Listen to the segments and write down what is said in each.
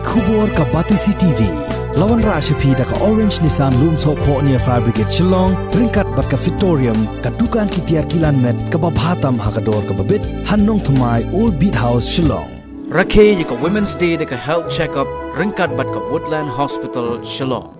Khubor ka Batisi TV Lawan Rashapi da ka Orange Nissan Loom So Po near Fire Brigade Shillong Ringkat bat ka Victorium ka Dukan ki Tiar Kilan Met ka Babhatam Hakador ka Babit Hannong Thumai Old Beat House Shillong Rakhe ka Women's Day da ka health checkup Ringkat bat ka Woodland Hospital Shillong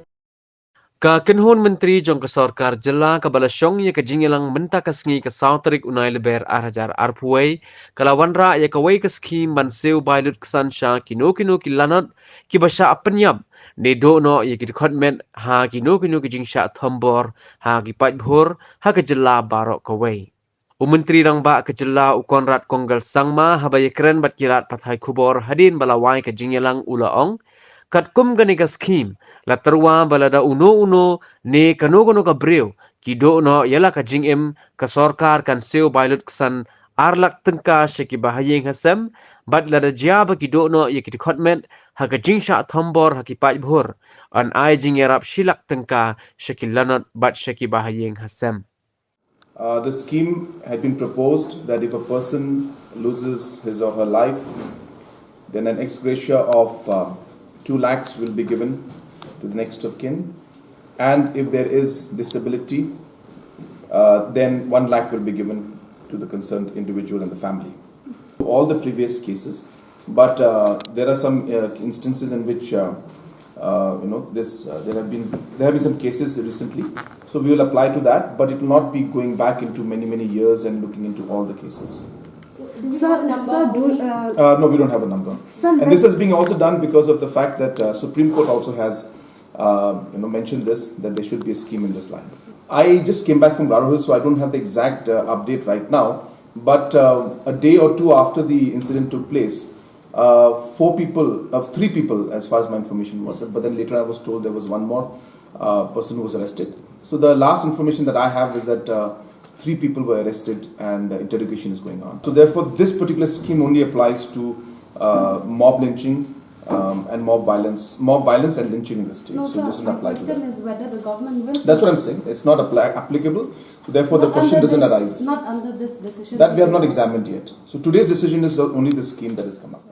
Ka Kenhon Menteri Jong ka Sarkar Jilla ka Balasyong ya ka Jingilang Menta ka Sngi ka Sautrik Unai Leber Arhajar Arpuway Kalawanra ya ka Way ka Skim Bansew Bailut Ksansha Kino ki Lanot ki Basha Apanyab ne do no ya ki Department ha kino ki Jingsha Thombor ha ki Pajbhur ha ka Jilla Barok ka Way Menteri Rangba ka Jilla Ukonrat Konggal Sangma habaya keren bat kirat Pathai Khubor hadin balawai ka Jingilang Ulaong kat kum gani ka Skim la terwa balada uno ne kano ka breu ki do no yala ka jingem ka sarkar kan seo bailut ksan arlak tengka sheki bahayeng hasem bat lada jaba ki do no ye ki department ha ka jingsha thombor ha ki pajbhur an ai jingerap shilak tengka sheki lanot bat sheki bahayeng hasem. The scheme had been proposed that if a person loses his or her life, then an ex gratia of 2 lakhs will be given to the next of kin, and if there is disability, then 1 lakh will be given to the concerned individual and the family. All the previous cases, but there are some instances in which there have been some cases recently. So we will apply to that, but it will not be going back into many years and looking into all the cases. No, we don't have a number. And this is being also done because of the fact that Supreme Court also has mentioned this, that there should be a scheme in this line. I just came back from Garo Hill, so I don't have the exact update right now. But a day or two after the incident took place, 3 people, as far as my information was, but then later I was told there was one more person who was arrested. So the last information that I have is that 3 people were arrested and interrogation is going on. So therefore, this particular scheme only applies to mob lynching and mob violence and lynching in the state. No, so sir, this doesn't apply to that. My question is whether the government will... That's what I'm saying. It's not applicable. So therefore, the question doesn't arise. Not under this decision. That we have not examined yet. So today's decision is only the scheme that has come up.